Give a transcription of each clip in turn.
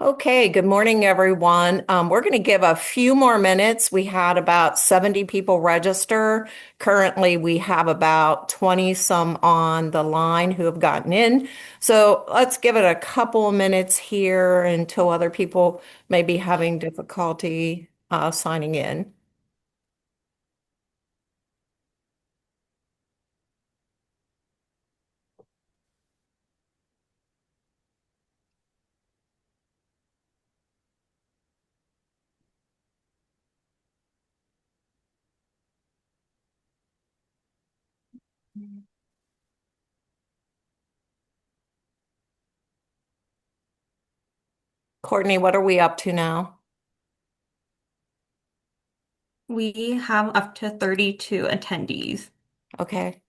Okay, good morning, everyone. We're going to give a few more minutes. We had about 70 people register. Currently, we have about 20 some on the line who have gotten in. So let's give it a couple of minutes here until other people may be having difficulty signing in. Courtney, what are we up to now? We have up to 32 attendees. Okay,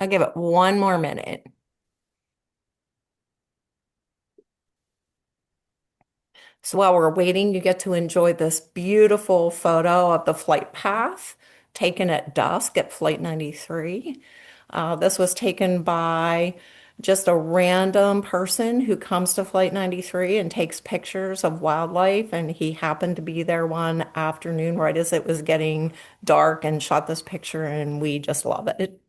I'll give it one more minute. So while we're waiting, you get to enjoy this beautiful photo of the flight path taken at dusk at Flight 93. This was taken by just a random person who comes to Flight 93 and takes pictures of wildlife. And he happened to be there one afternoon right as it was getting dark and shot this picture, and we just love it.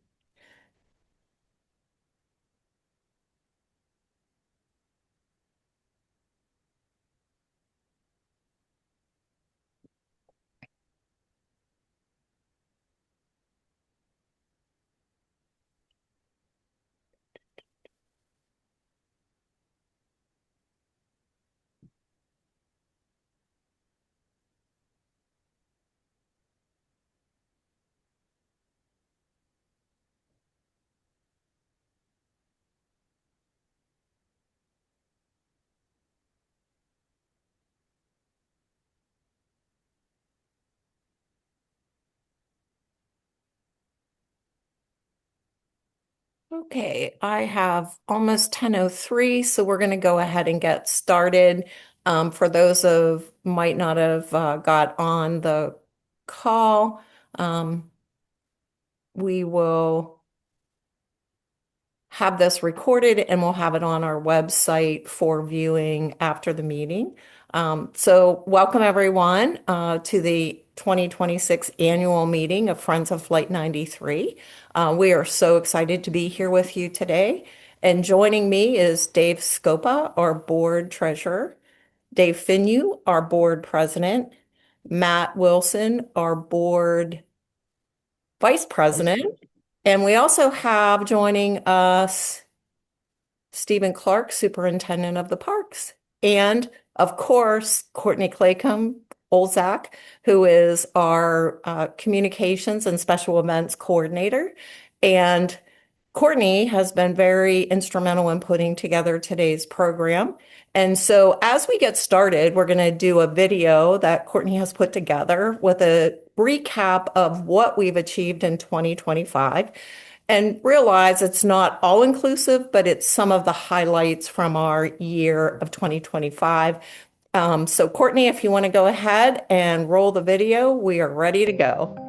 Okay, I have almost 10:03, so we're going to go ahead and get started. For those of might not have got on the call, we will have this recorded and we'll have it on our website for viewing after the meeting. So welcome everyone to the 2026 annual meeting of Friends of Flight 93. We are so excited to be here with you today. And joining me is Dave Scopa, our board treasurer, Dave Finui, our board president, Matt Wilson, our board vice president, and we also have joining us Stephen Clark, Superintendent of the Parks, and of course, Courtney Claycomb Olzak, who is our Communications and Special Events Coordinator. And Courtney has been very instrumental in putting together today's program. And so, as we get started, we're going to do a video that Courtney has put together with a recap of what we've achieved in 2025 and realize it's not all inclusive, but it's some of the highlights from our year of 2025. So, Courtney, if you want to go ahead and roll the video, we are ready to go.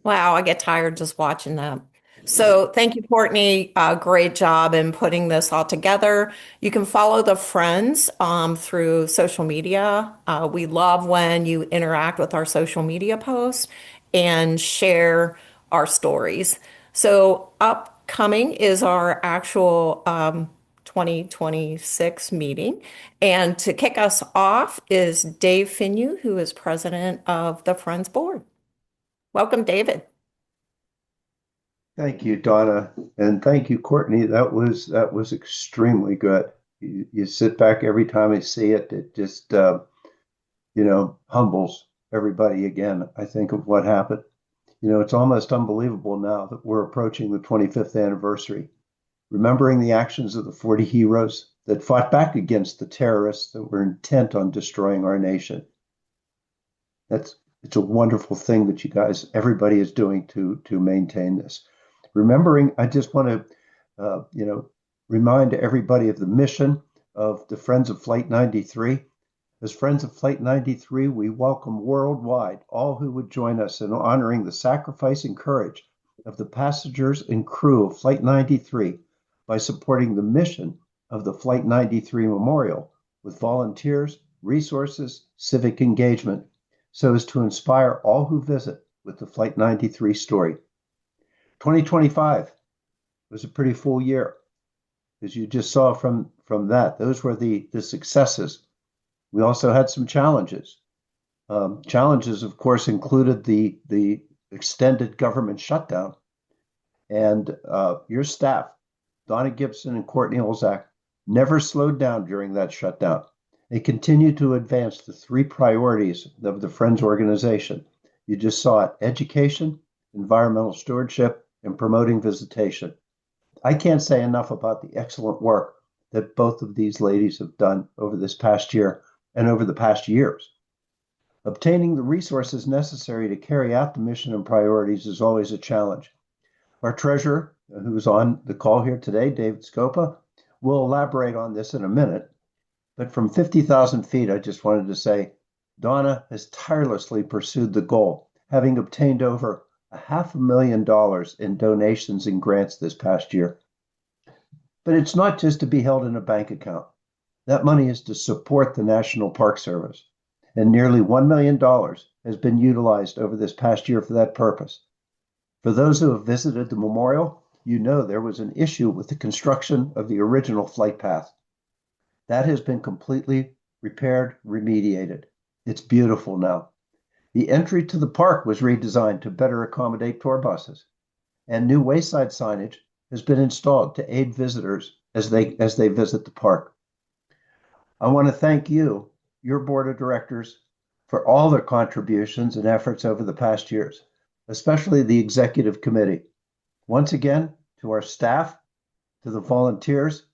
Wow, I get tired just watching that. So thank you, Courtney. Great job in putting this all together. You can follow the friends through social media. We love when you interact with our social media posts and share our stories. So upcoming is our actual 2026 meeting. And to kick us off is Dave Finui, who is president of the Friends Board. Welcome, David. Thank you, Donna, and thank you, Courtney. That was extremely good. You sit back every time I see it. It just humbles everybody again. I think of what happened. It's almost unbelievable now that we're approaching the 25th anniversary, remembering the actions of the 40 heroes that fought back against the terrorists that were intent on destroying our nation. It's a wonderful thing that everybody is doing to maintain this. Remembering, I just want to, remind everybody of the mission of the Friends of Flight 93. As Friends of Flight 93, we welcome worldwide all who would join us in honoring the sacrifice and courage of the passengers and crew of Flight 93 by supporting the mission of the Flight 93 Memorial with volunteers, resources, civic engagement, so as to inspire all who visit with the Flight 93 story. 2025 was a pretty full year, as you just saw from that. Those were the successes. We also had some challenges. Challenges, of course, included the extended government shutdown. And your staff, Donna Gibson and Courtney Olzak, never slowed down during that shutdown. They continued to advance the three priorities of the Friends organization. You just saw it: education, environmental stewardship, and promoting visitation. I can't say enough about the excellent work that both of these ladies have done over this past year and over the past years. Obtaining the resources necessary to carry out the mission and priorities is always a challenge. Our treasurer, who's on the call here today, David Scopa, will elaborate on this in a minute. But from 50,000 feet, I just wanted to say, Donna has tirelessly pursued the goal, having obtained over $500,000 in donations and grants this past year. But it's not just to be held in a bank account. That money is to support the National Park Service, and nearly $1 million has been utilized over this past year for that purpose. For those who have visited the memorial, you know there was an issue with the construction of the original flight path. That has been completely repaired, remediated. It's beautiful now. The entry to the park was redesigned to better accommodate tour buses, and new wayside signage has been installed to aid visitors as they visit the park. I want to thank you, your board of directors for all their contributions and efforts over the past years, especially the executive committee. Once again, to our staff, to the volunteers,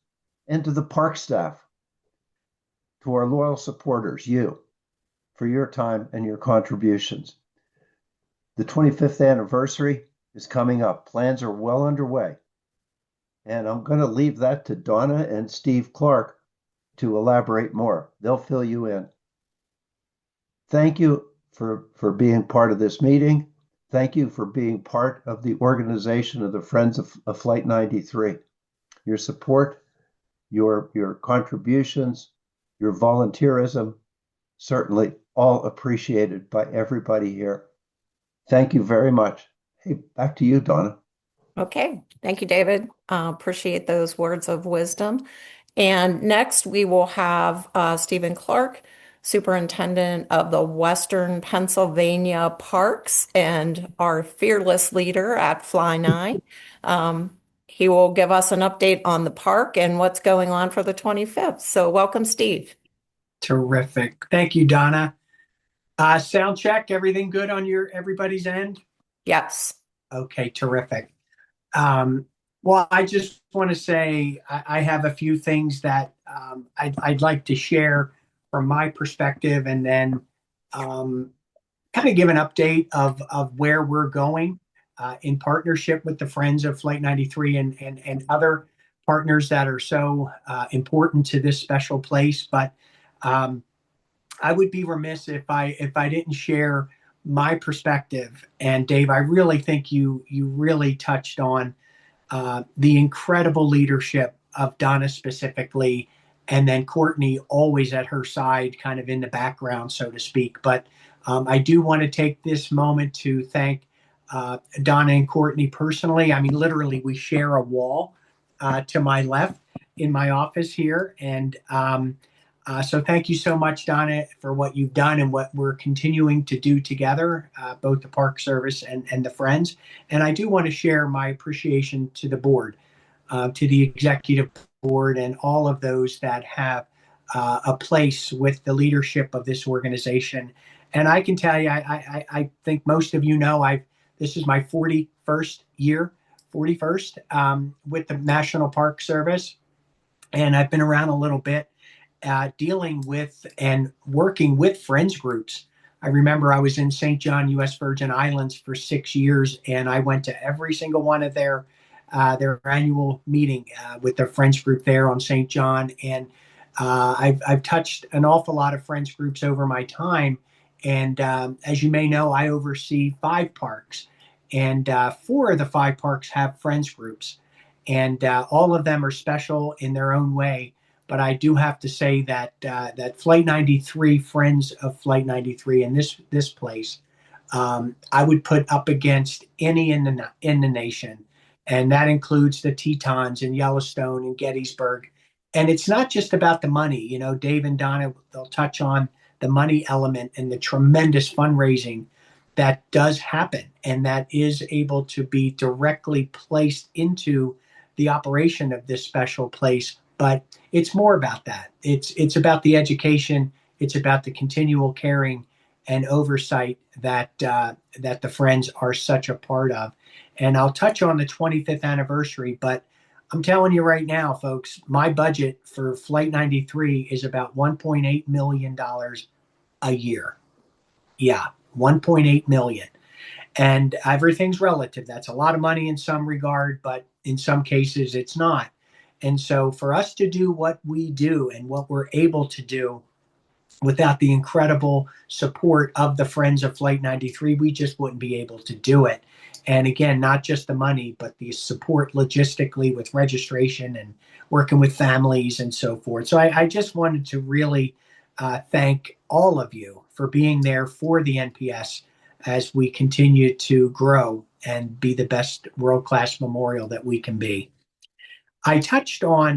and to the park staff, to our loyal supporters, you, for your time and your contributions. The 25th anniversary is coming up. Plans are well underway. And I'm going to leave that to Donna and Steve Clark to elaborate more. They'll fill you in. Thank you for being part of this meeting. Thank you for being part of the organization of the Friends of Flight 93. Your support, your contributions, your volunteerism, certainly all appreciated by everybody here. Thank you very much. Hey, back to you, Donna. Okay, thank you, David. Appreciate those words of wisdom. And next, we will have Stephen Clark, Superintendent of the Western Pennsylvania Parks and our fearless leader at Fly 9. He will give us an update on the park and what's going on for the 25th. So welcome, Steve. Terrific. Thank you, Donna. Sound check, everything good on everybody's end? Yes. Okay, terrific. Well, I just want to say I have a few things that I'd like to share from my perspective, and then kind of give an update of where we're going in partnership with the Friends of Flight 93 and other partners that are so important to this special place. But I would be remiss if I didn't share my perspective. And Dave, I really think you really touched on the incredible leadership of Donna specifically, and then Courtney always at her side, kind of in the background, so to speak. But I do want to take this moment to thank Donna and Courtney personally. I mean, literally, we share a wall to my left in my office here. And so thank you so much, Donna, for what you've done and what we're continuing to do together, both the Park Service and the Friends. And I do want to share my appreciation to the board, to the executive board, and all of those that have a place with the leadership of this organization. And I can tell you, I think most of you know, this is my 41st year, 41st with the National Park Service. And I've been around a little bit. Dealing with and working with friends groups. I remember I was in St. John, U.S. Virgin Islands for 6 years, and I went to every single one of their annual meeting with their friends group there on St. John. And I've touched an awful lot of friends groups over my time. And as you may know, I oversee 5 parks, and 4 of the 5 parks have friends groups, and all of them are special in their own way. But I do have to say that that Flight 93, Friends of Flight 93, and this place, I would put up against any in the nation, and that includes the Tetons in Yellowstone and Gettysburg. And it's not just about the money. You know, Dave and Donna, they'll touch on the money element and the tremendous fundraising that does happen and that is able to be directly placed into the operation of this special place. But it's more about that. It's about the education. It's about the continual caring and oversight that that the Friends are such a part of. And I'll touch on the 25th anniversary, but I'm telling you right now, folks, my budget for Flight 93 is about $1.8 million a year. Yeah, 1.8 million. And everything's relative. That's a lot of money in some regard, but in some cases it's not. And so for us to do what we do and what we're able to do without the incredible support of the Friends of Flight 93, we just wouldn't be able to do it. And again, not just the money, but the support logistically with registration and working with families and so forth. So I just wanted to really thank all of you for being there for the NPS as we continue to grow and be the best world-class memorial that we can be. I touched on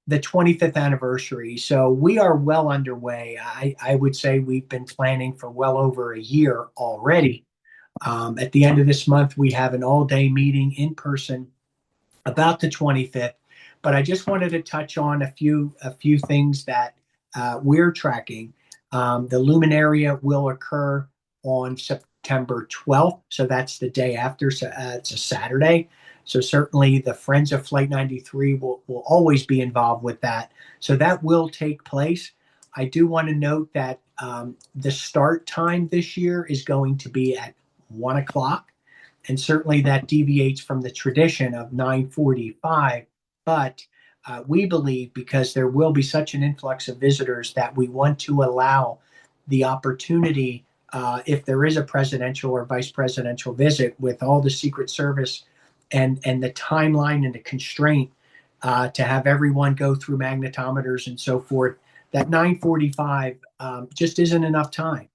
the 25th anniversary. So we are well underway. I would say we've been planning for well over a year already. At the end of this month, we have an all-day meeting in person about the 25th. But I just wanted to touch on a few things that we're tracking. The Luminaria will occur on September 12th, so that's the day after. So it's a Saturday. So certainly the Friends of Flight 93 will always be involved with that. So that will take place. I do want to note that the start time this year is going to be at 1 o'clock. And certainly that deviates from the tradition of 9:45. But we believe because there will be such an influx of visitors that we want to allow the opportunity, if there is a presidential or vice presidential visit, with all the Secret Service and the timeline and the constraint, to have everyone go through magnetometers and so forth. That 9:45 just isn't enough time.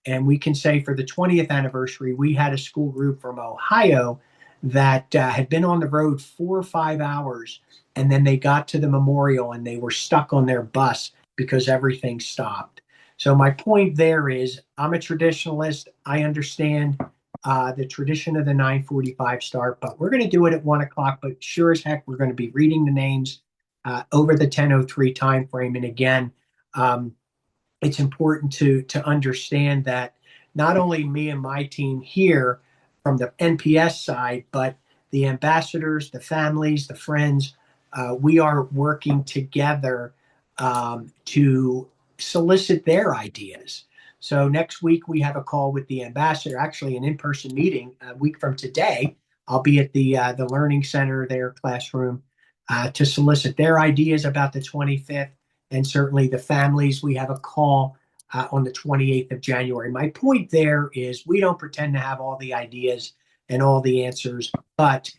And we can say for the 20th anniversary, we had a school group from Ohio that had been on the road 4 or 5 hours. And then they got to the memorial and they were stuck on their bus because everything stopped. So, my point there is I'm a traditionalist. I understand the tradition of the 9:45 start, but we're going to do it at 1 o'clock. But sure as heck, we're going to be reading the names over the 10:03 time frame. And again, um, it's important to understand that not only me and my team here from the NPS side, but the ambassadors, the families, the friends, we are working together to solicit their ideas. So next week we have a call with the ambassador, actually an in-person meeting. A week from today, I'll be at the Learning Center, their classroom, to solicit their ideas about the 25th, and certainly the families. We have a call on the 28th of January. My point there is we don't pretend to have all the ideas and all the answers, but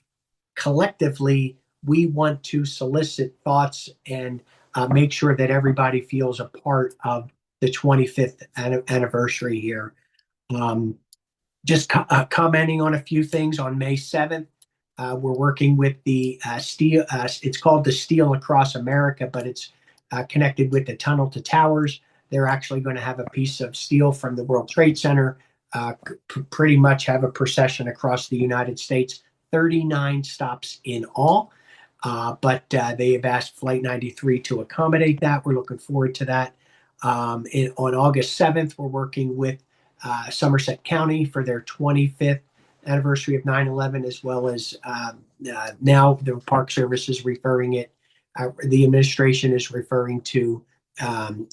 collectively we want to solicit thoughts and make sure that everybody feels a part of the 25th anniversary here. Um, just commenting on a few things on May 7th. We're working with the steel. It's called the Steel Across America, but it's connected with the Tunnel to Towers. They're actually going to have a piece of steel from the World Trade Center, pretty much have a procession across the United States, 39 stops in all. But they have asked Flight 93 to accommodate that. We're looking forward to that. On August 7th, we're working with Somerset County for their 25th anniversary of 9/11, as well as now the Park Service is referring it, the administration is referring to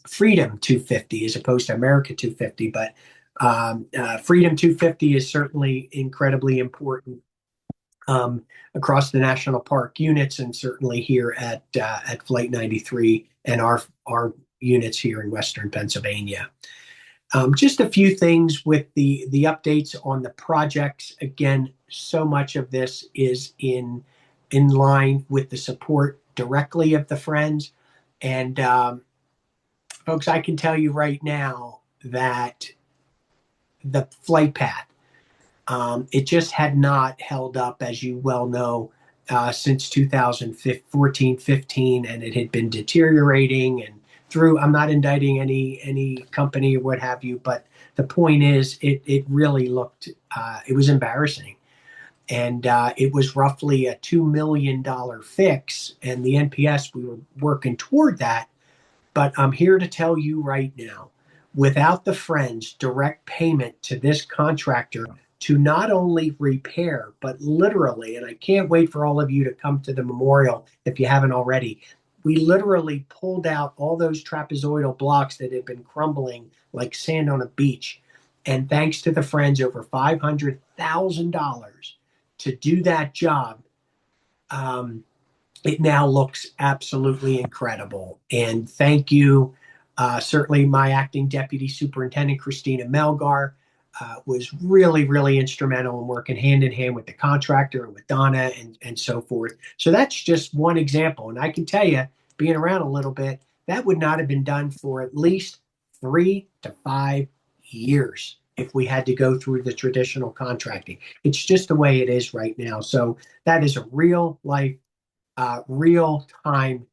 Freedom 250 as opposed to America 250. But Freedom 250 is certainly incredibly important across the national park units, and certainly here at Flight 93 and our units here in Western Pennsylvania. Just a few things with the updates on the projects. Again, so much of this is in line with the support directly of the Friends. And folks, I can tell you right now that the flight path, it just had not held up, as you well know, since 2014, 15, and it had been deteriorating. And I'm not indicting any company or what have you, but the point is, it really looked, it was embarrassing. And it was roughly a $2 million fix. And the NPS, we were working toward that. But I'm here to tell you right now, without the Friends' direct payment to this contractor to not only repair, but literally, and I can't wait for all of you to come to the memorial if you haven't already, we literally pulled out all those trapezoidal blocks that had been crumbling like sand on a beach. And thanks to the Friends, over $500,000 to do that job. It now looks absolutely incredible. And thank you. Certainly, my acting deputy superintendent, Christina Melgar, was really, really instrumental in working hand in hand with the contractor and with Donna and so forth. So that's just one example. And I can tell you, being around a little bit, that would not have been done for at least 3 to 5 years if we had to go through the traditional contracting. It's just the way it is right now. So that is a real life, real time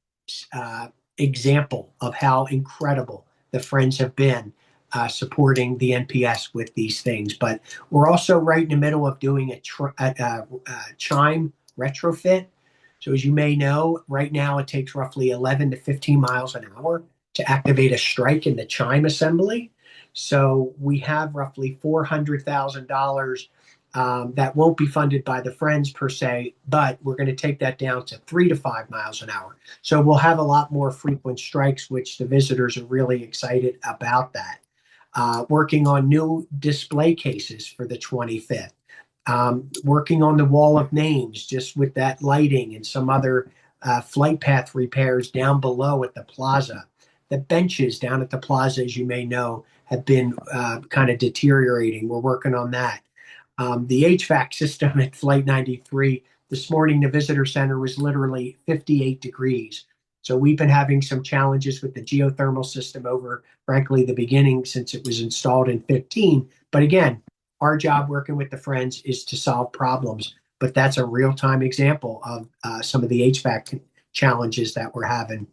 example of how incredible the Friends have been supporting the NPS with these things. But we're also right in the middle of doing a chime retrofit. So as you may know, right now it takes roughly 11 to 15 miles an hour to activate a strike in the chime assembly. So we have roughly $400,000 that won't be funded by the Friends per se, but we're going to take that down to 3 to 5 miles an hour. So we'll have a lot more frequent strikes, which the visitors are really excited about that. Working on new display cases for the 25th. Working on the wall of names, just with that lighting and some other flight path repairs down below at the plaza. The benches down at the plaza, as you may know, have been kind of deteriorating. We're working on that. The HVAC system at Flight 93, this morning, the visitor center was literally 58 degrees. So we've been having some challenges with the geothermal system over, frankly, the beginning since it was installed in 15. But again, our job working with the Friends is to solve problems. But that's a real-time example of some of the HVAC challenges that we're having.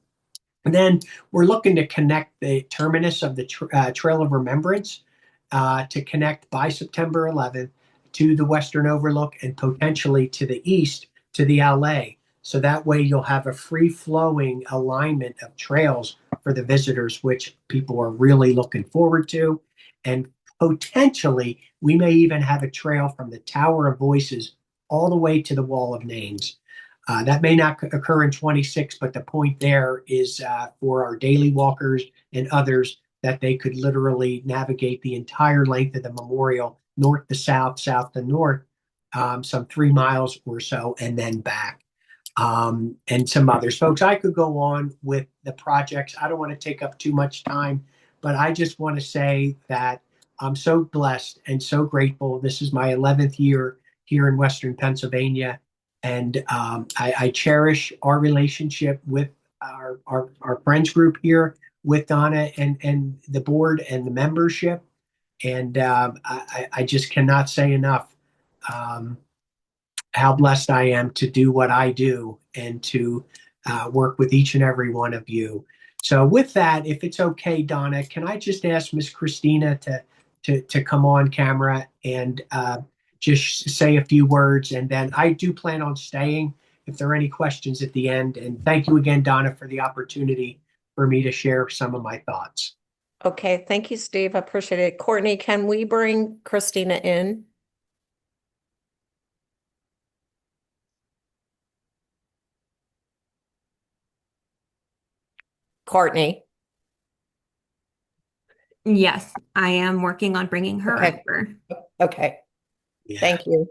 And then we're looking to connect the terminus of the Trail of Remembrance to connect by September 11th to the Western Overlook and potentially to the east to the LA. So that way you'll have a free-flowing alignment of trails for the visitors, which people are really looking forward to. And potentially we may even have a trail from the Tower of Voices all the way to the Wall of Names. That may not occur in 26, but the point there is for our daily walkers and others that they could literally navigate the entire length of the memorial, north to south, south to north, some 3 miles or so, and then back. And some others. Folks, I could go on with the projects. I don't want to take up too much time, but I just want to say that I'm so blessed and so grateful. This is my 11th year here in Western Pennsylvania. And I cherish our relationship with our friends group here with Donna and the board and the membership. And I just cannot say enough how blessed I am to do what I do and to work with each and every one of you. So with that, if it's okay, Donna, can I just ask Miss Christina to come on camera and just say a few words, and then I do plan on staying if there are any questions at the end. And thank you again, Donna, for the opportunity for me to share some of my thoughts. Okay, thank you, Steve. I appreciate it. Courtney, can we bring Christina in? Courtney. Yes, I am working on bringing her Okay. over. Okay, Yeah. thank you.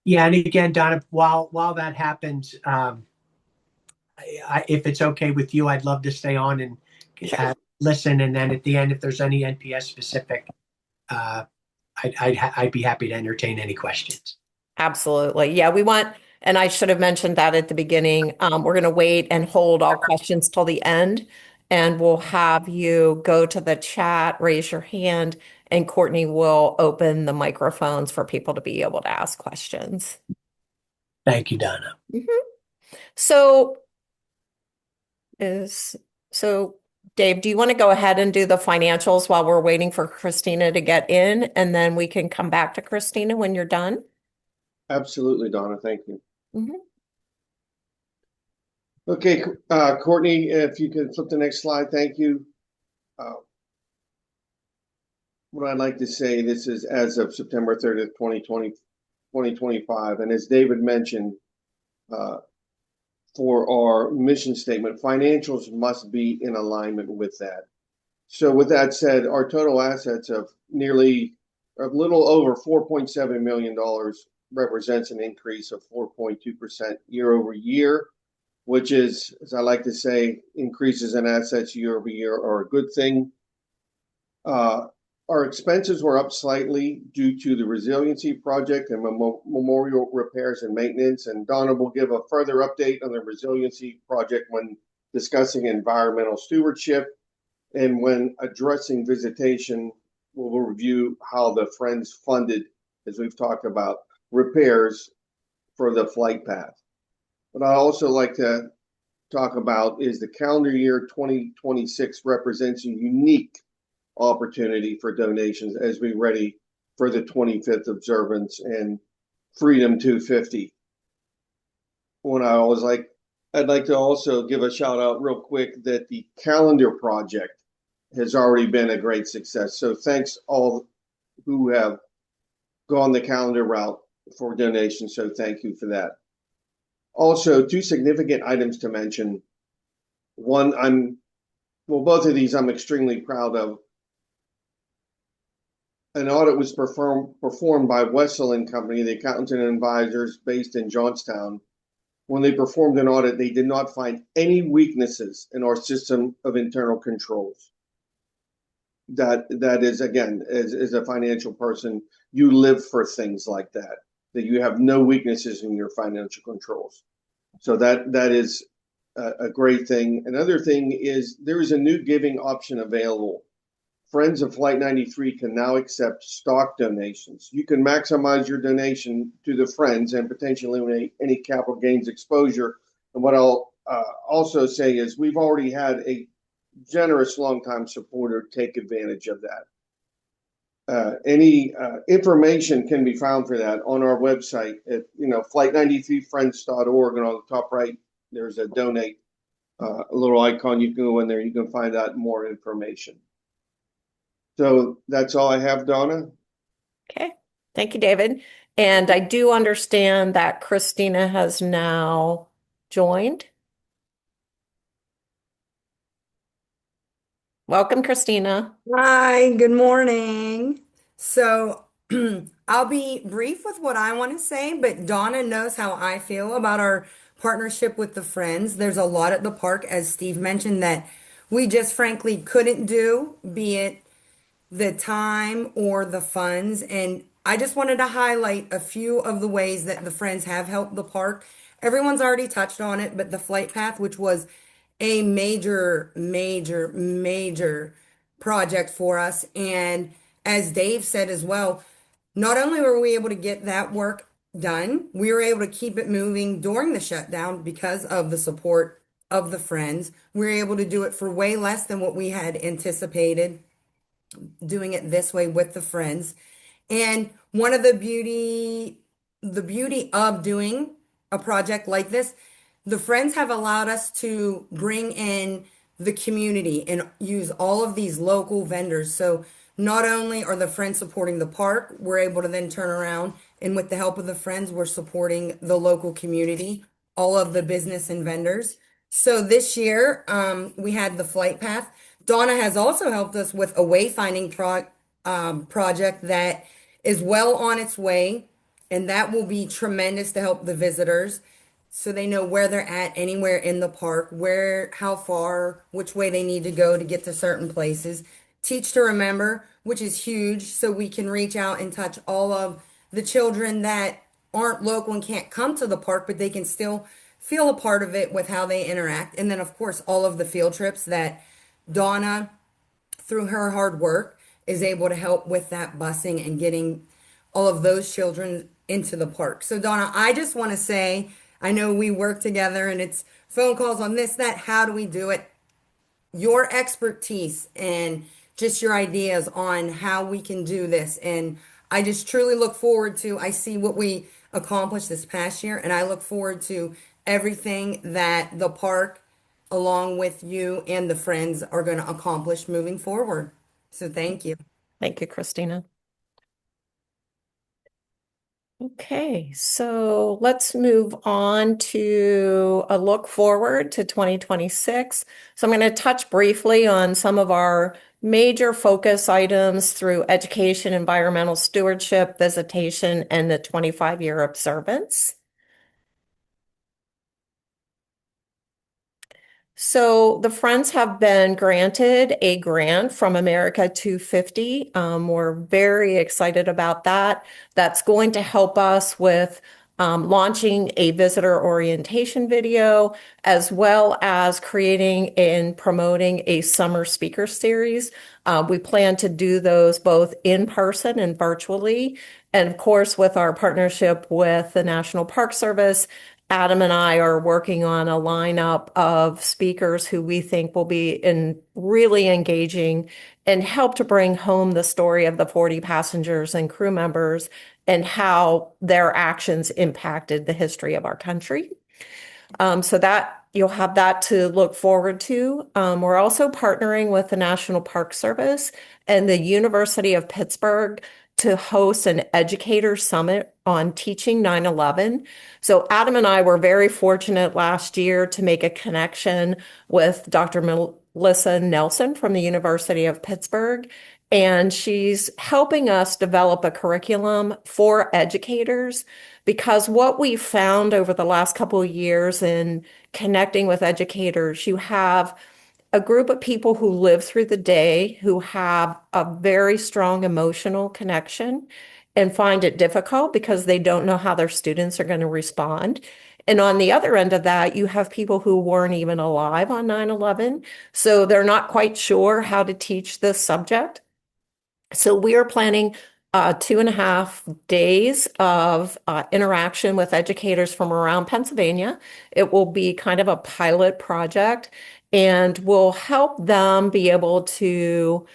Yeah, and again, Donna, while that happens, if it's okay with you, I'd love to stay on and listen. And then at the end, if there's any NPS specific, I'd be happy to entertain any questions. Absolutely. Yeah, we want, and I should have mentioned that at the beginning. We're going to wait and hold all questions till the end, and we'll have you go to the chat, raise your hand, and Courtney will open the microphones for people to be able to ask questions. Thank you, Donna. So so Dave, do you want to go ahead and do the financials while we're waiting for Christina to get in, and then we can come back to Christina when you're done? Absolutely, Donna. Thank you. Mhm. Okay, Courtney, if you could flip the next slide, thank you. What I'd like to say, this is as of September 30th, 2025. And as David mentioned, for our mission statement, financials must be in alignment with that. So with that said, our total assets of a little over $4.7 million represents an increase of 4.2% year over year, which is, as I like to say, increases in assets year over year are a good thing. Our expenses were up slightly due to the resiliency project and memorial repairs and maintenance. And Donna will give a further update on the resiliency project when discussing environmental stewardship. And when addressing visitation, we'll review how the Friends funded, as we've talked about, repairs for the flight path. What I also like to talk about is the calendar year 2026 represents a unique opportunity for donations as we ready for the 25th observance and Freedom 250. What I always like I'd like to also give a shout out real quick that the calendar project has already been a great success. So thanks all who have gone the calendar route for donations. So thank you for that. Also, two significant items to mention. One, both of these I'm extremely proud of. An audit was performed by Wessel and Company, the accountants and advisors based in Johnstown. When they performed an audit, they did not find any weaknesses in our system of internal controls. That is, again, as a financial person, you live for things like that you have no weaknesses in your financial controls. So that is a great thing. Another thing is there is a new giving option available. Friends of Flight 93 can now accept stock donations. You can maximize your donation to the Friends and potentially eliminate any capital gains exposure. And what I'll also say is we've already had a generous longtime supporter take advantage of that. Any information can be found for that on our website at flight93friends.org, and on the top right there's a donate a little icon. You can go in there, you can find out more information. So that's all I have, Donna. Okay, thank you, David. And I do understand that Christina has now joined. Welcome, Christina. Hi, good morning. So I'll be brief with what I want to say, but Donna knows how I feel about our partnership with the Friends. There's a lot at the park, as Steve mentioned, that we just frankly couldn't do, be it the time or the funds. And I just wanted to highlight a few of the ways that the Friends have helped the park. Everyone's already touched on it, but the flight path, which was a major project for us. And as Dave said as well, not only were we able to get that work done, we were able to keep it moving during the shutdown because of the support of the Friends. We were able to do it for way less than what we had anticipated, doing it this way with the Friends. And one of the beauty of doing a project like this, the Friends have allowed us to bring in the community and use all of these local vendors. So not only are the Friends supporting the park, we're able to then turn around and with the help of the Friends, we're supporting the local community, all of the business and vendors. So this year, we had the flight path. Donna has also helped us with a wayfinding project that is well on its way, and that will be tremendous to help the visitors so they know where they're at anywhere in the park, where, how far, which way they need to go to get to certain places. Teach to Remember, which is huge, so we can reach out and touch all of the children that aren't local and can't come to the park, but they can still feel a part of it with how they interact. And then, of course, all of the field trips that Donna, through her hard work, is able to help with that busing and getting all of those children into the park. So, Donna, I just want to say, I know we work together and it's phone calls on this, that, how do we do it? Your expertise and just your ideas on how we can do this. And I just truly look forward to, I see what we accomplished this past year, and I look forward to everything that the park, along with you and the Friends, are going to accomplish moving forward. So thank you. Thank you, Christina. Okay, so let's move on to a look forward to 2026. So I'm going to touch briefly on some of our major focus items through education, environmental stewardship, visitation, and the 25-year observance. So the Friends have been granted a grant from America 250. We're very excited about that. That's going to help us with launching a visitor orientation video, as well as creating and promoting a summer speaker series. We plan to do those both in person and virtually. And of course, with our partnership with the National Park Service, Adam and I are working on a lineup of speakers who we think will be really engaging and help to bring home the story of the 40 passengers and crew members and how their actions impacted the history of our country. So that you'll have that to look forward to. We're also partnering with the National Park Service and the University of Pittsburgh to host an educator summit on teaching 9/11. So Adam and I were very fortunate last year to make a connection with Dr. Melissa Nelson from the University of Pittsburgh. And she's helping us develop a curriculum for educators because what we found over the last couple of years in connecting with educators, you have a group of people who live through the day who have a very strong emotional connection and find it difficult because they don't know how their students are going to respond. And on the other end of that, you have people who weren't even alive on 9/11, so they're not quite sure how to teach this subject. So we are planning 2.5 days of interaction with educators from around Pennsylvania. It will be kind of a pilot project and will help them be able to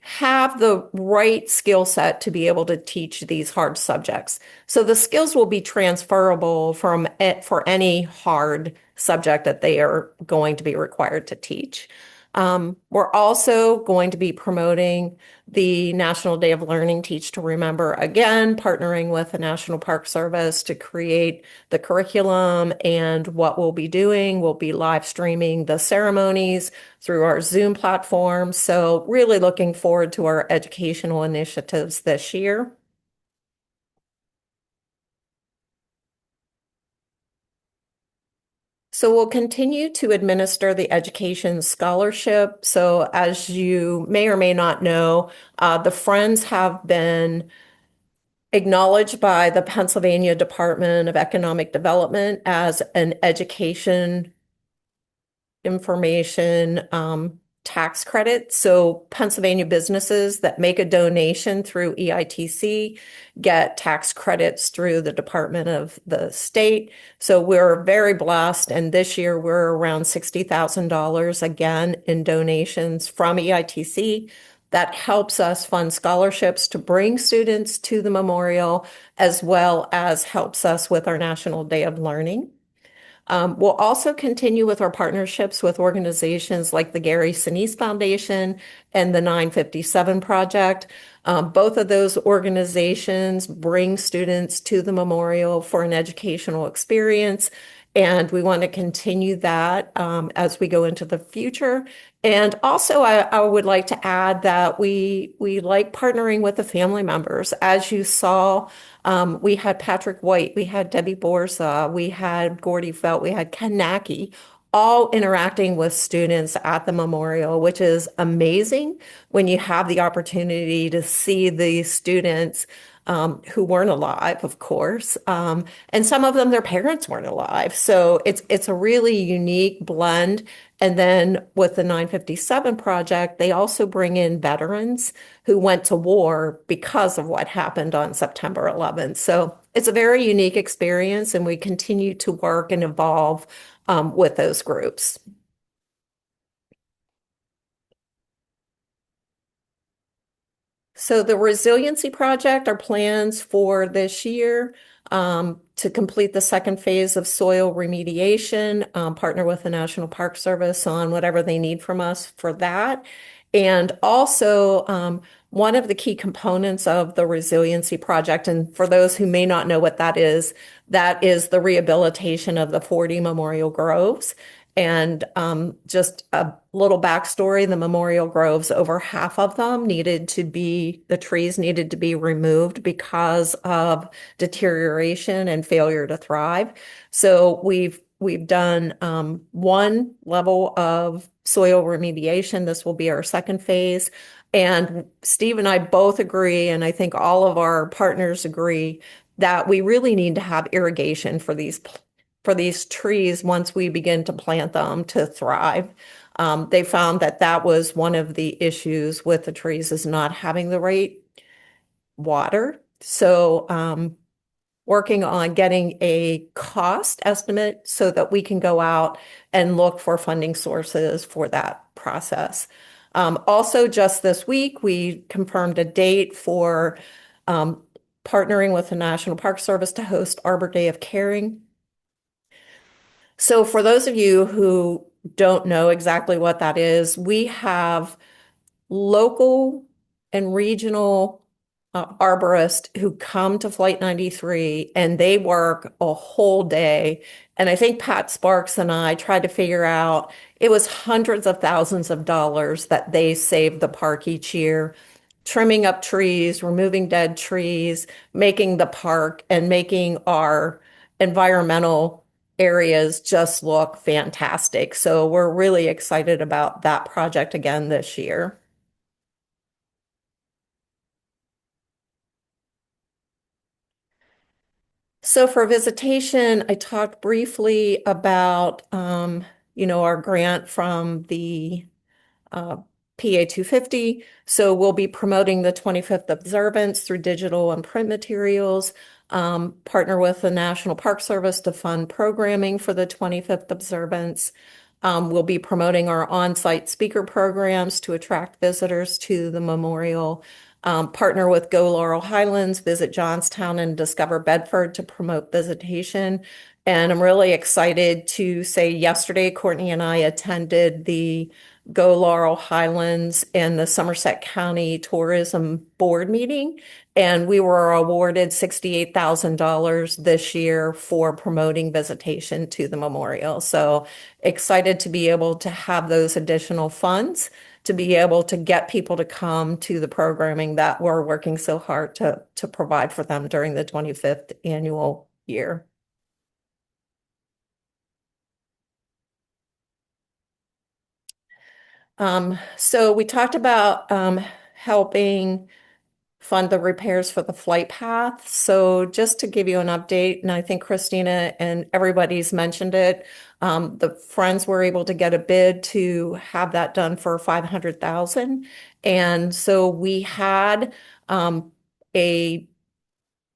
have the right skill set to be able to teach these hard subjects. So the skills will be transferable for any hard subject that they are going to be required to teach. We're also going to be promoting the National Day of Learning, Teach to Remember, again, partnering with the National Park Service to create the curriculum. And what we'll be doing, we'll be live streaming the ceremonies through our Zoom platform. So really looking forward to our educational initiatives this year. So we'll continue to administer the education scholarship. So as you may or may not know, the Friends have been acknowledged by the Pennsylvania Department of Economic Development as an education information tax credit. So Pennsylvania businesses that make a donation through EITC get tax credits through the Department of the State. So we're very blessed. And this year we're around $60,000 again in donations from EITC. That helps us fund scholarships to bring students to the memorial, as well as helps us with our National Day of Learning. We'll also continue with our partnerships with organizations like the Gary Sinise Foundation and the 957 Project. Both of those organizations bring students to the memorial for an educational experience, and we want to continue that as we go into the future. And also, I would like to add that we like partnering with the family members. As you saw, we had Patrick White, we had Debbie Borza, we had Gordy Felt, we had Ken Nacky, all interacting with students at the memorial, which is amazing when you have the opportunity to see the students who weren't alive, of course, and some of them, their parents weren't alive. So it's a really unique blend. And then with the 957 Project, they also bring in veterans who went to war because of what happened on September 11th. So it's a very unique experience, and we continue to work and evolve with those groups. So the Resiliency Project, our plans for this year to complete the second phase of soil remediation, partner with the National Park Service on whatever they need from us for that. And also, one of the key components of the Resiliency Project, and for those who may not know what that is the rehabilitation of the 40 memorial groves. And just a little backstory, the memorial groves, over half of them the trees needed to be removed because of deterioration and failure to thrive. So we've done one level of soil remediation. This will be our second phase. And Steve and I both agree, and I think all of our partners agree, that we really need to have irrigation for these trees once we begin to plant them to thrive. They found that was one of the issues with the trees, is not having the right water. So working on getting a cost estimate so that we can go out and look for funding sources for that process. Also, just this week, we confirmed a date for partnering with the National Park Service to host Arbor Day of Caring. So for those of you who don't know exactly what that is, we have local and regional arborists who come to Flight 93 and they work a whole day. And I think Pat Sparks and I tried to figure out it was hundreds of thousands of dollars that they saved the park each year, trimming up trees, removing dead trees, making the park and making our environmental areas just look fantastic. So we're really excited about that project again this year. So for visitation, I talked briefly about, our grant from the uh, PA 250. So we'll be promoting the 25th observance through digital and print materials, partner with the National Park Service to fund programming for the 25th observance. We'll be promoting our on-site speaker programs to attract visitors to the memorial. Partner with Go Laurel Highlands, visit Johnstown and Discover Bedford to promote visitation. And I'm really excited to say yesterday, Courtney and I attended the Go Laurel Highlands and the Somerset County Tourism Board meeting, and we were awarded $68,000 this year for promoting visitation to the memorial. So excited to be able to have those additional funds to be able to get people to come to the programming that we're working so hard to provide for them during the 25th annual year. So we talked about helping fund the repairs for the flight path. So just to give you an update, and I think Christina and everybody's mentioned it, the Friends were able to get a bid to have that done for 500,000. And so we had a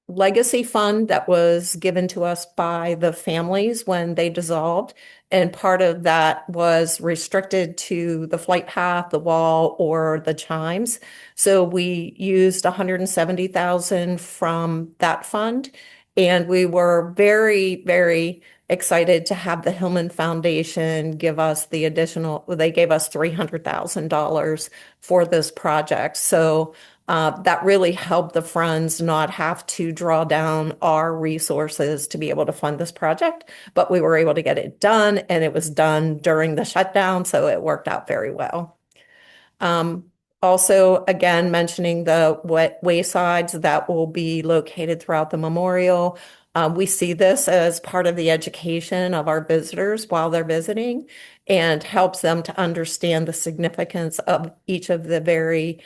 legacy fund that was given to us by the families when they dissolved. And part of that was restricted to the flight path, the wall, or the chimes. So we used 170,000 from that fund. And we were very, very excited to have the Hillman Foundation give us the additional, they gave us $300,000 for this project. So that really helped the Friends not have to draw down our resources to be able to fund this project, but we were able to get it done, and it was done during the shutdown, so it worked out very well. Also, again, mentioning the waysides that will be located throughout the memorial. We see this as part of the education of our visitors while they're visiting and helps them to understand the significance of each of the very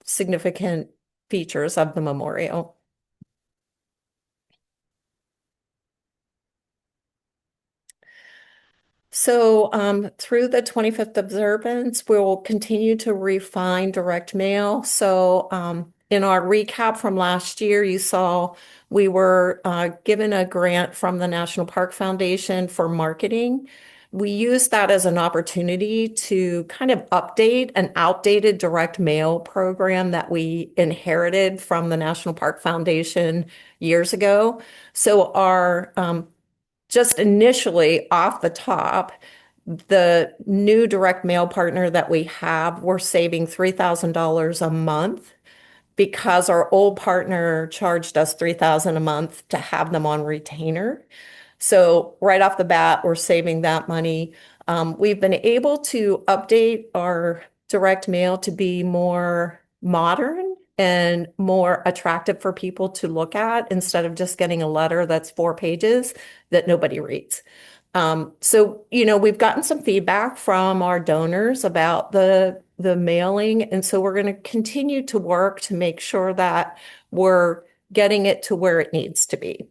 significant features of the memorial. So through the 25th observance, we'll continue to refine direct mail. So in our recap from last year, you saw we were given a grant from the National Park Foundation for marketing. We used that as an opportunity to kind of update an outdated direct mail program that we inherited from the National Park Foundation years ago. So our just initially off the top, the new direct mail partner that we have, we're saving $3,000 a month because our old partner charged us $3,000 a month to have them on retainer. So right off the bat, we're saving that money. We've been able to update our direct mail to be more modern and more attractive for people to look at instead of just getting a letter that's 4 pages that nobody reads. So, we've gotten some feedback from our donors about the mailing, and so we're going to continue to work to make sure that we're getting it to where it needs to be.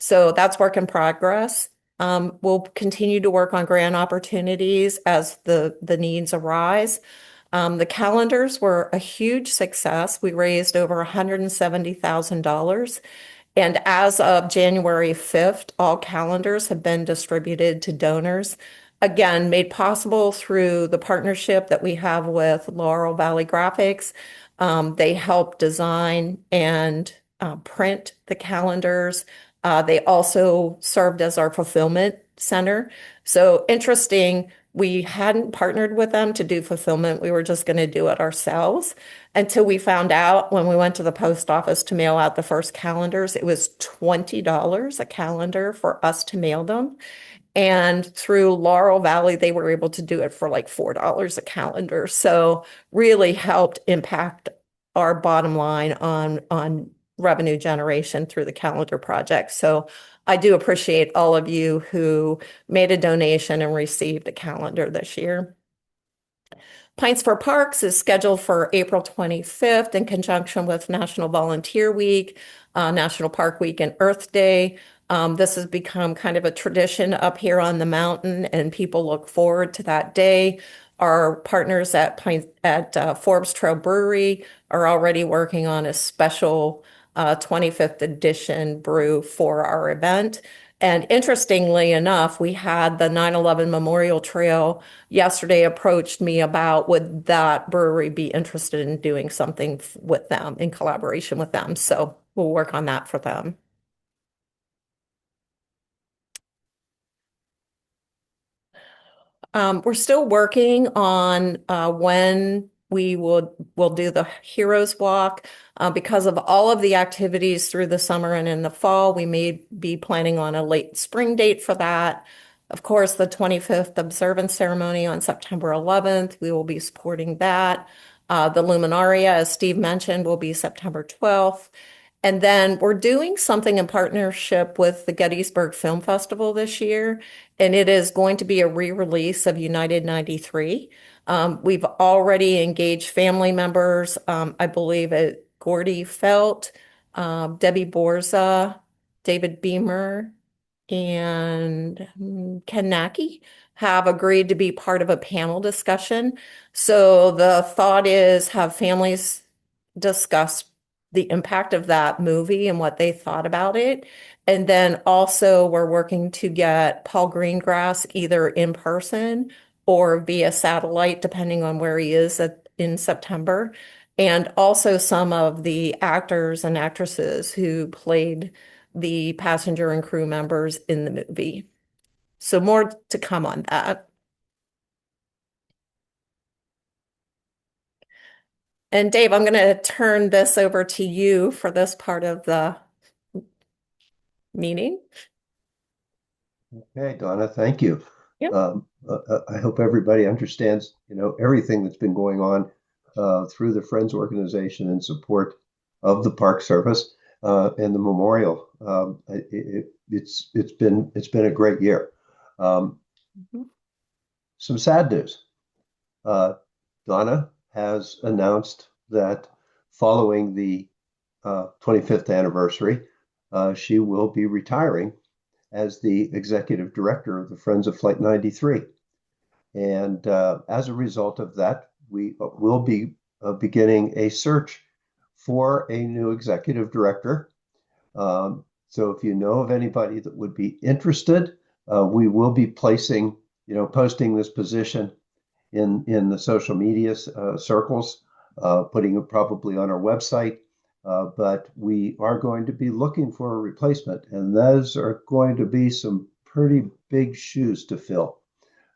So that's work in progress. We'll continue to work on grant opportunities as the needs arise. The calendars were a huge success. We raised over $170,000. And as of January 5th, all calendars have been distributed to donors. Again, made possible through the partnership that we have with Laurel Valley Graphics. They help design and print the calendars. They also served as our fulfillment center. So interesting, we hadn't partnered with them to do fulfillment. We were just going to do it ourselves until we found out when we went to the post office to mail out the first calendars, it was $20 a calendar for us to mail them. And through Laurel Valley, they were able to do it for like $4 a calendar. So really helped impact our bottom line on revenue generation through the calendar project. So I do appreciate all of you who made a donation and received a calendar this year. Pints for Parks is scheduled for April 25th in conjunction with National Volunteer Week, National Park Week, and Earth Day. This has become kind of a tradition up here on the mountain, and people look forward to that day. Our partners at Forbes Trail Brewery are already working on a special 25th edition brew for our event. And interestingly enough, we had the 9/11 Memorial Trail yesterday approached me about would that brewery be interested in doing something with them in collaboration with them. So we'll work on that for them. We're still working on when we'll do the Heroes Walk. Because of all of the activities through the summer and in the fall, we may be planning on a late spring date for that. Of course, the 25th observance ceremony on September 11th, we will be supporting that. The Luminaria, as Steve mentioned, will be September 12th. And then we're doing something in partnership with the Gettysburg Film Festival this year, and it is going to be a re-release of United 93. We've already engaged family members, I believe it Gordy Felt, Debbie Borza, David Beamer, and Ken Nacky have agreed to be part of a panel discussion. So the thought is have families discuss the impact of that movie and what they thought about it. And then also we're working to get Paul Greengrass either in person or via satellite, depending on where he is in September. And also some of the actors and actresses who played the passenger and crew members in the movie. So more to come on that. And Dave, I'm going to turn this over to you for this part of the meeting. Okay, Donna, thank you. Yep. I hope everybody understands, everything that's been going on through the Friends organization in support of the Park Service and the memorial. It's been a great year. Some sad news. Donna has announced that following the 25th anniversary, she will be retiring as the executive director of the Friends of Flight 93. And as a result of that, we will be beginning a search for a new executive director. So if you know of anybody that would be interested, we will be posting this position in the social media circles, putting it probably on our website. But we are going to be looking for a replacement, and those are going to be some pretty big shoes to fill.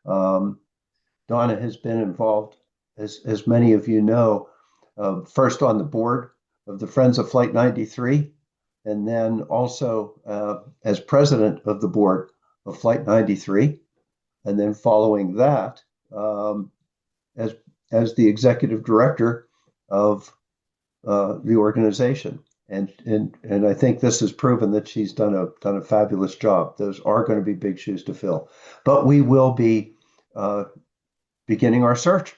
Donna has been involved, as many of you know, first on the board of the Friends of Flight 93, and then also as president of the board of Flight 93. And then following that, as the executive director of the organization. And I think this has proven that she's done a fabulous job. Those are going to be big shoes to fill. But we will be beginning our search.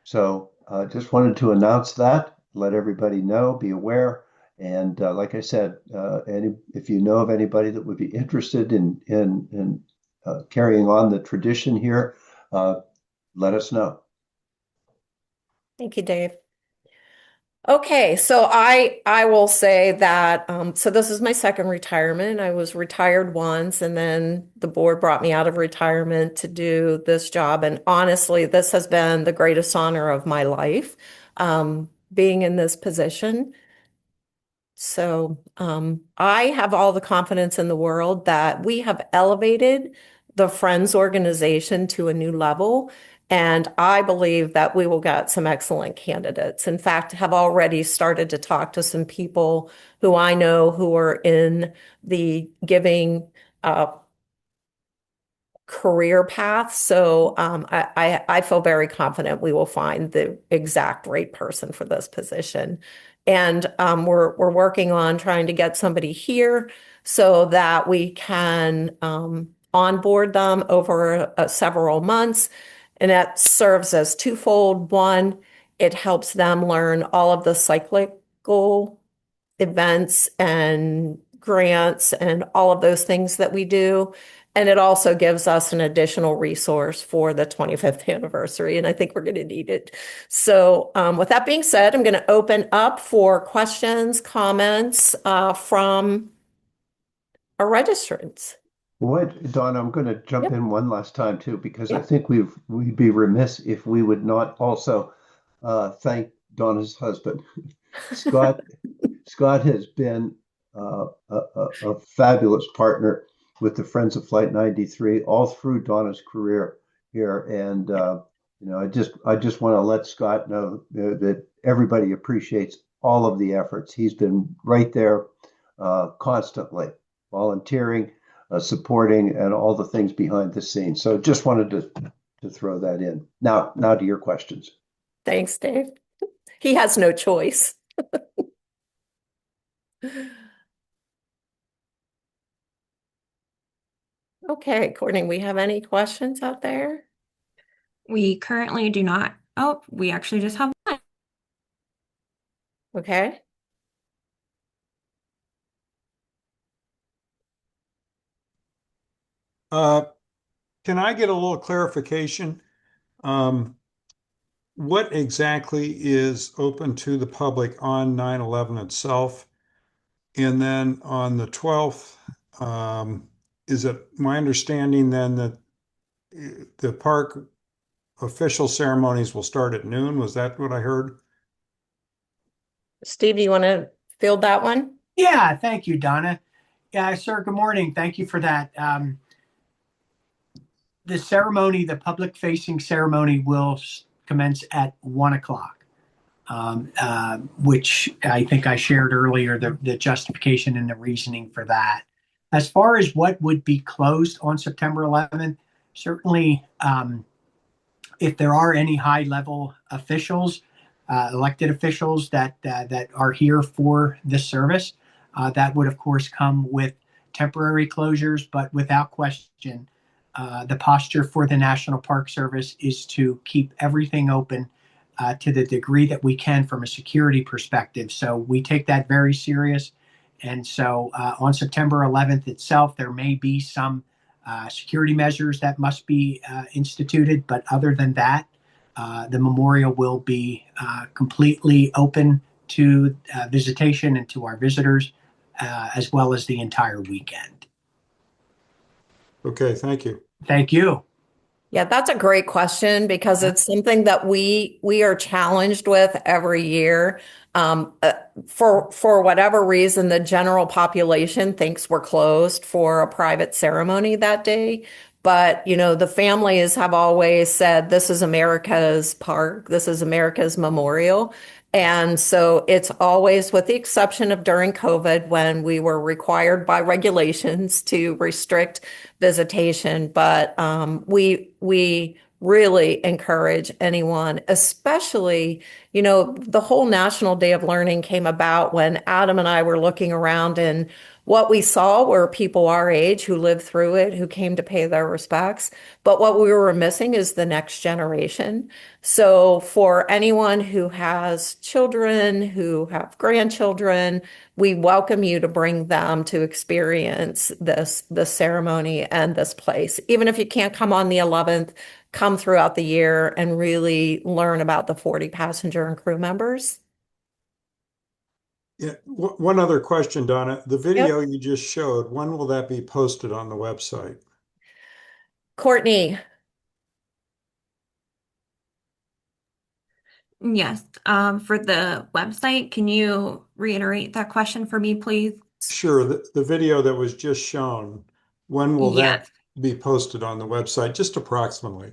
So just wanted to announce that, let everybody know, be aware. And like I said, if you know of anybody that would be interested in carrying on the tradition here, let us know. Thank you, Dave. Okay, so I will say that so this is my second retirement. I was retired once, and then the board brought me out of retirement to do this job. And honestly, this has been the greatest honor of my life, being in this position. So I have all the confidence in the world that we have elevated the Friends organization to a new level. And I believe that we will get some excellent candidates. In fact, have already started to talk to some people who I know who are in the giving career path. So I feel very confident we will find the exact right person for this position. And we're working on trying to get somebody here so that we can onboard them over several months. And that serves as twofold. One, it helps them learn all of the cyclical events and grants and all of those things that we do. And it also gives us an additional resource for the 25th anniversary. And I think we're going to need it. So, with that being said, I'm going to open up for questions, comments from our registrants. What, Donna, I'm going to jump Yep. in one last time too, because I Yep. think we'd be remiss if we would not also thank Donna's husband. Scott Scott has been a fabulous partner with the Friends of Flight 93 all through Donna's career here, and I just want to let Scott know that everybody appreciates all of the efforts. He's been right there constantly, volunteering, supporting, and all the things behind the scenes. So just wanted to throw that in. Now to your questions. Thanks, Dave. He has no choice. Okay, Courtney, we have any questions out there? We currently do not. Oh, we actually just have one. Okay. Can I get a little clarification? What exactly is open to the public on 9/11 itself? And then on the 12th, is it my understanding then that the park official ceremonies will start at noon? Was that what I heard? Steve, do you want to field that one? Yeah, thank you, Donna. Yeah, sir. Good morning. Thank you for that. The ceremony, the public-facing ceremony, will commence at 1 o'clock, which I think I shared earlier. The justification and the reasoning for that. As far as what would be closed on September 11th, certainly, if there are any high-level officials, elected officials that are here for this service, that would of course come with temporary closures, but without question, the posture for the National Park Service is to keep everything open to the degree that we can from a security perspective. So we take that very serious. And so on September 11th itself, there may be some security measures that must be instituted. But other than that, the memorial will be completely open to visitation and to our visitors, as well as the entire weekend. Okay, thank you. Thank you. Yeah, that's a great question because it's something that we are challenged with every year. For whatever reason, the general population thinks we're closed for a private ceremony that day. But, the families have always said, this is America's park. This is America's memorial. And so it's always, with the exception of during COVID, when we were required by regulations to restrict visitation. But we really encourage anyone, especially, the whole National Day of Learning came about when Adam and I were looking around, and what we saw were people our age who lived through it, who came to pay their respects. But what we were missing is the next generation. So for anyone who has children, who have grandchildren, we welcome you to bring them to experience this ceremony and this place. Even if you can't come on the 11th, come throughout the year and really learn about the 40 passenger and crew members. Yeah, one other question, Donna. The Yep. video you just showed, when will that be posted on the website? Courtney, Yes. For the website, can you reiterate that question for me, please? Sure, the video that was just shown, when will Yes. be posted on the website, just approximately?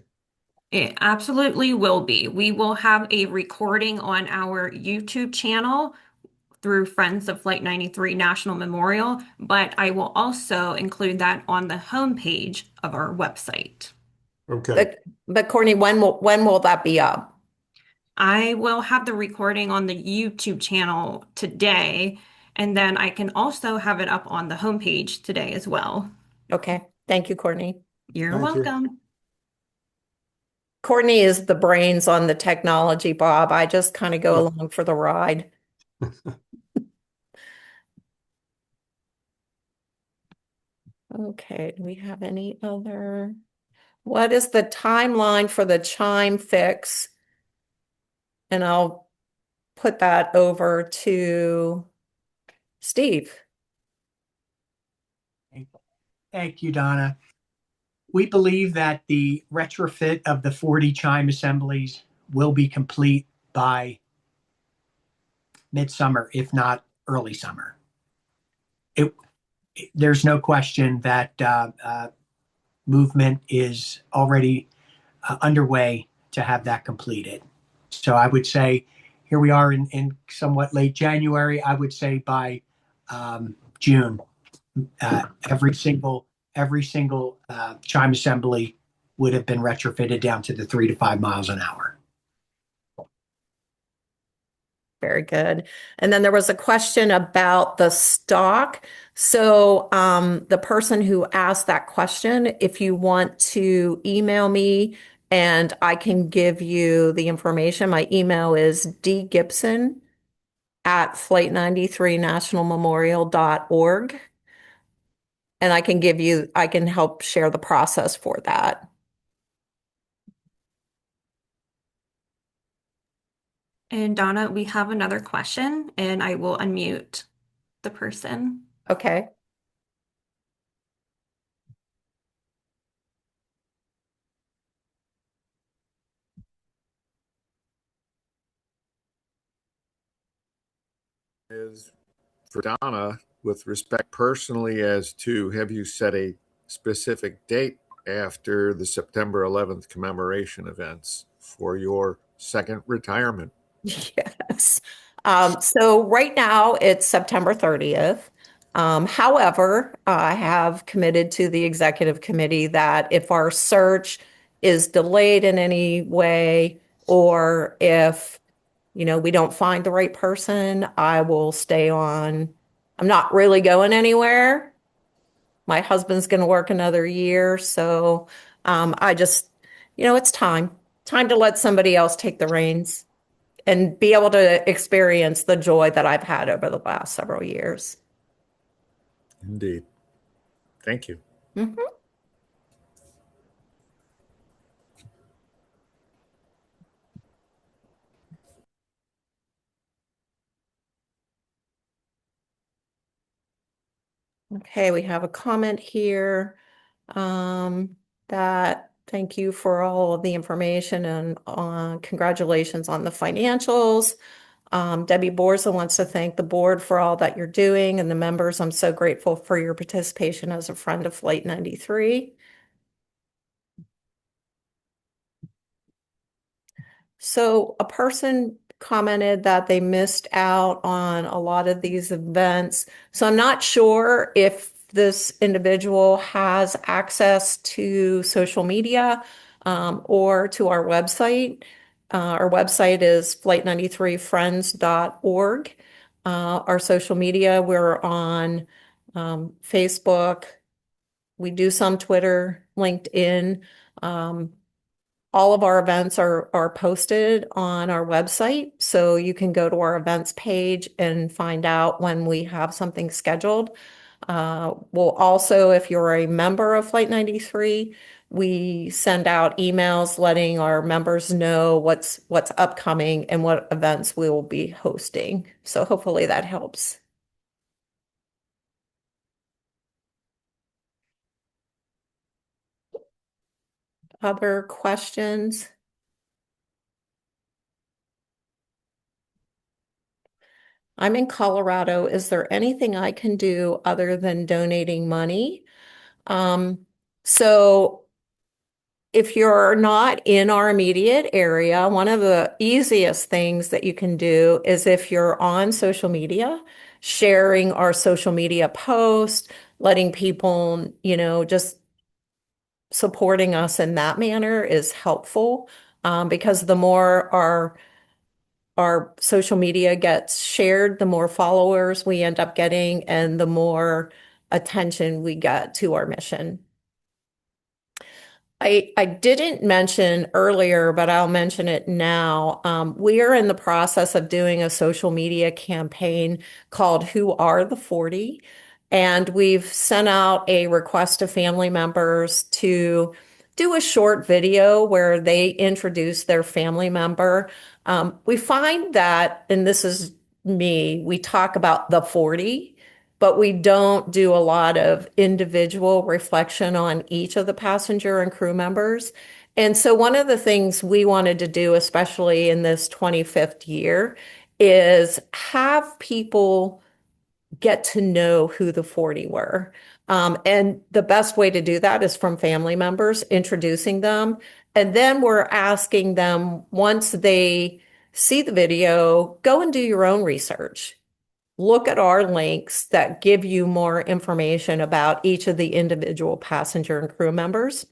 It absolutely will be. We will have a recording on our YouTube channel through Friends of Flight 93 National Memorial, but I will also include that on the homepage of our website. Okay. But Courtney, when will that be up? I will have the recording on the YouTube channel today, and then I can also have it up on the homepage today as well. Okay. Thank you, Courtney. You're Thank you. welcome. Courtney is the brains on the technology, Bob. I just kind of go along for the ride. Okay, do we have any other? What is the timeline for the chime fix? And I'll put that over to Steve. Thank you, Donna. We believe that the retrofit of the 40 chime assemblies will be complete by midsummer, if not early summer. There's no question that movement is already underway to have that completed. So I would say here we are in somewhat late January. I would say by June, every single chime assembly would have been retrofitted down to the 3 to 5 miles an hour. Very good. And then there was a question about the stock. So the person who asked that question, if you want to email me and I can give you the information, my email is dgibson@flight93nationalmemorial.org. And I can help share the process for that. And Donna, we have another question, and I will unmute the person. Okay. Is for Donna with respect personally as to have you set a specific date after the September 11th commemoration events for your second retirement? Yes. So right now it's September 30th. However, I have committed to the executive committee that if our search is delayed in any way, or if, we don't find the right person, I will stay on. I'm not really going anywhere. My husband's going to work another year. So, I just, it's time to let somebody else take the reins and be able to experience the joy that I've had over the last several years. Indeed. Thank you. Mhm. Okay, we have a comment here that thank you for all of the information and congratulations on the financials. Debbie Borza wants to thank the board for all that you're doing and the members. I'm so grateful for your participation as a friend of Flight 93. So a person commented that they missed out on a lot of these events. So I'm not sure if this individual has access to social media or to our website. Our website is flight93friends.org. Our social media, we're on Facebook. We do some Twitter, LinkedIn. All of our events are posted on our website, so you can go to our events page and find out when we have something scheduled. We'll also, if you're a member of Flight 93, we send out emails letting our members know what's upcoming and what events we will be hosting. So hopefully that helps. Other questions? I'm in Colorado. Is there anything I can do other than donating money? So if you're not in our immediate area, one of the easiest things that you can do is if you're on social media, sharing our social media posts, letting people, just supporting us in that manner is helpful, because the more our social media gets shared, the more followers we end up getting, and the more attention we get to our mission. I didn't mention earlier, but I'll mention it now. We are in the process of doing a social media campaign called Who Are the 40? And we've sent out a request to family members to do a short video where they introduce their family member. We find that, and this is me, we talk about the 40, but we don't do a lot of individual reflection on each of the passenger and crew members. And so one of the things we wanted to do, especially in this 25th year, is have people get to know who the 40 were. And the best way to do that is from family members, introducing them. And then we're asking them, once they see the video, go and do your own research. Look at our links that give you more information about each of the individual passenger and crew members.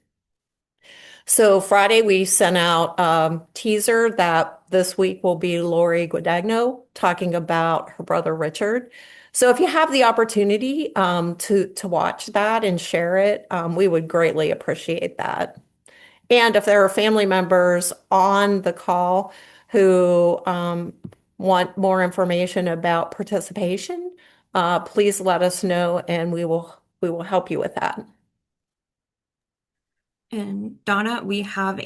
So Friday, we sent out a teaser that this week will be Lori Guadagno talking about her brother Richard. So if you have the opportunity to watch that and share it, we would greatly appreciate that. And if there are family members on the call who want more information about participation, please let us know, and we will help you with that. And Donna, we have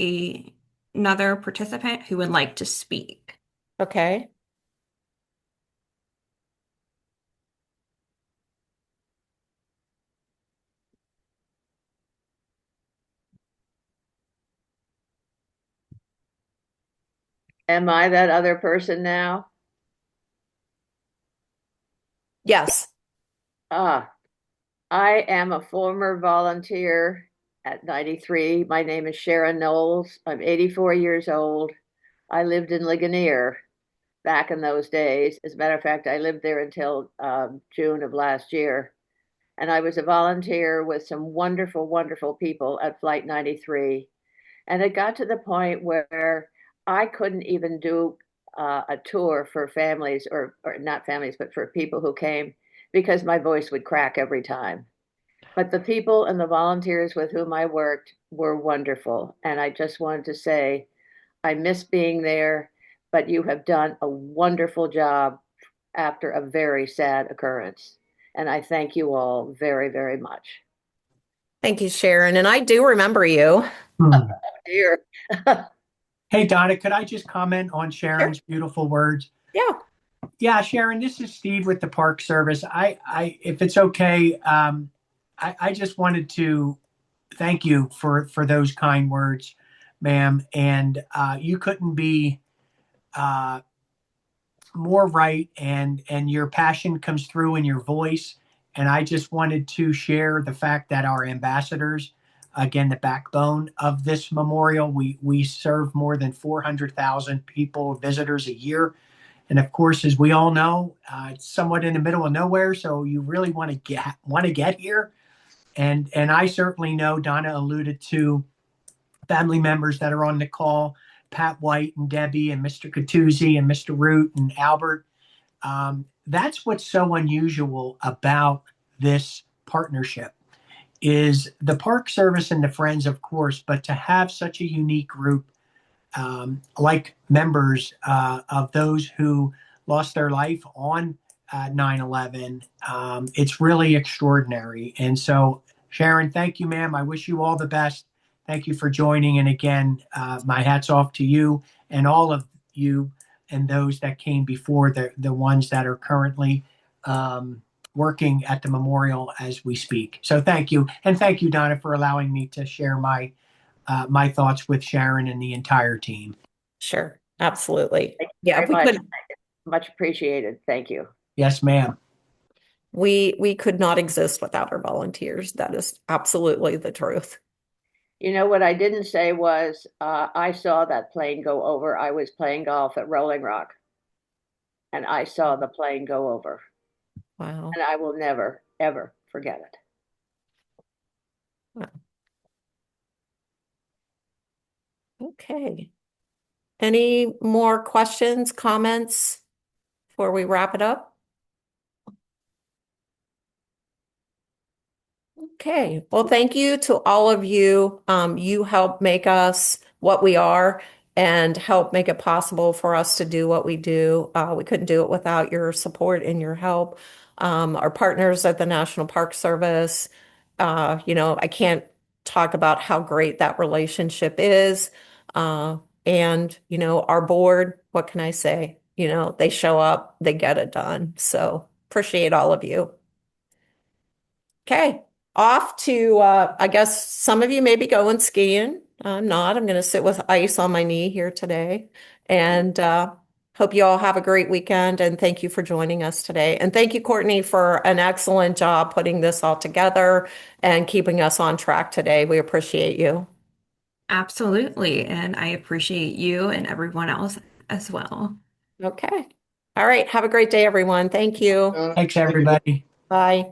another participant who would like to speak. Okay. Am I that other person now? Yes. Ah, I am a former volunteer at 93. My name is Sharon Knowles. I'm 84 years old. I lived in Ligonier back in those days. As a matter of fact, I lived there until June of last year. And I was a volunteer with some wonderful, wonderful people at Flight 93. And it got to the point where I couldn't even do a tour for families, or not families, but for people who came, because my voice would crack every time. But the people and the volunteers with whom I worked were wonderful. And I just wanted to say, I miss being there, but you have done a wonderful job after a very sad occurrence. And I thank you all very, very much. Thank you, Sharon. And I do remember you. Hmm. Dear. Hey, Donna, could I just comment on Sure. Sharon's beautiful words? Yeah. Yeah, Sharon, this is Steve with the Park Service. If it's okay, I just wanted to thank you for those kind words, ma'am. And you couldn't be uh, more right, and your passion comes through in your voice. And I just wanted to share the fact that our ambassadors, again, the backbone of this memorial, we serve more than 400,000 people, visitors a year. And of course, as we all know, it's somewhat in the middle of nowhere, so you really want to get here. And I certainly know Donna alluded to family members that are on the call, Pat White and Debbie and Mr. Catuzzi and Mr. Root and Albert. That's what's so unusual about this partnership is the Park Service and the Friends, of course, but to have such a unique group, like members of those who lost their life on 9/11, it's really extraordinary. And so, Sharon, thank you, ma'am. I wish you all the best. Thank you for joining. And again, my hat's off to you and all of you and those that came before, the ones that are currently working at the memorial as we speak. So thank you. And thank you, Donna, for allowing me to share my thoughts with Sharon and the entire team. Sure. Absolutely. Thank you Yeah, very if we much. could. Much appreciated. Thank you. Yes, ma'am. we could not exist without our volunteers. That is absolutely the truth. You know what I didn't say was I saw that plane go over. I was playing golf at Rolling Rock, and I saw the plane go over, Wow. and I will never, ever forget it. Wow. Okay. Any more questions, comments before we wrap it up? Okay. Well, thank you to all of you. You help make us what we are and help make it possible for us to do what we do. We couldn't do it without your support and your help. Our partners at the National Park Service, I can't talk about how great that relationship is. Our board, what can I say? They show up, they get it done. So appreciate all of you. Okay, off to, I guess some of you may be going skiing. I'm not. I'm going to sit with ice on my knee here today. And hope you all have a great weekend. And thank you for joining us today. And thank you, Courtney, for an excellent job putting this all together and keeping us on track today. We appreciate you. Absolutely. And I appreciate you and everyone else as well. Okay. All right. Have a great day, everyone. Thank you. Thanks, everybody. Bye.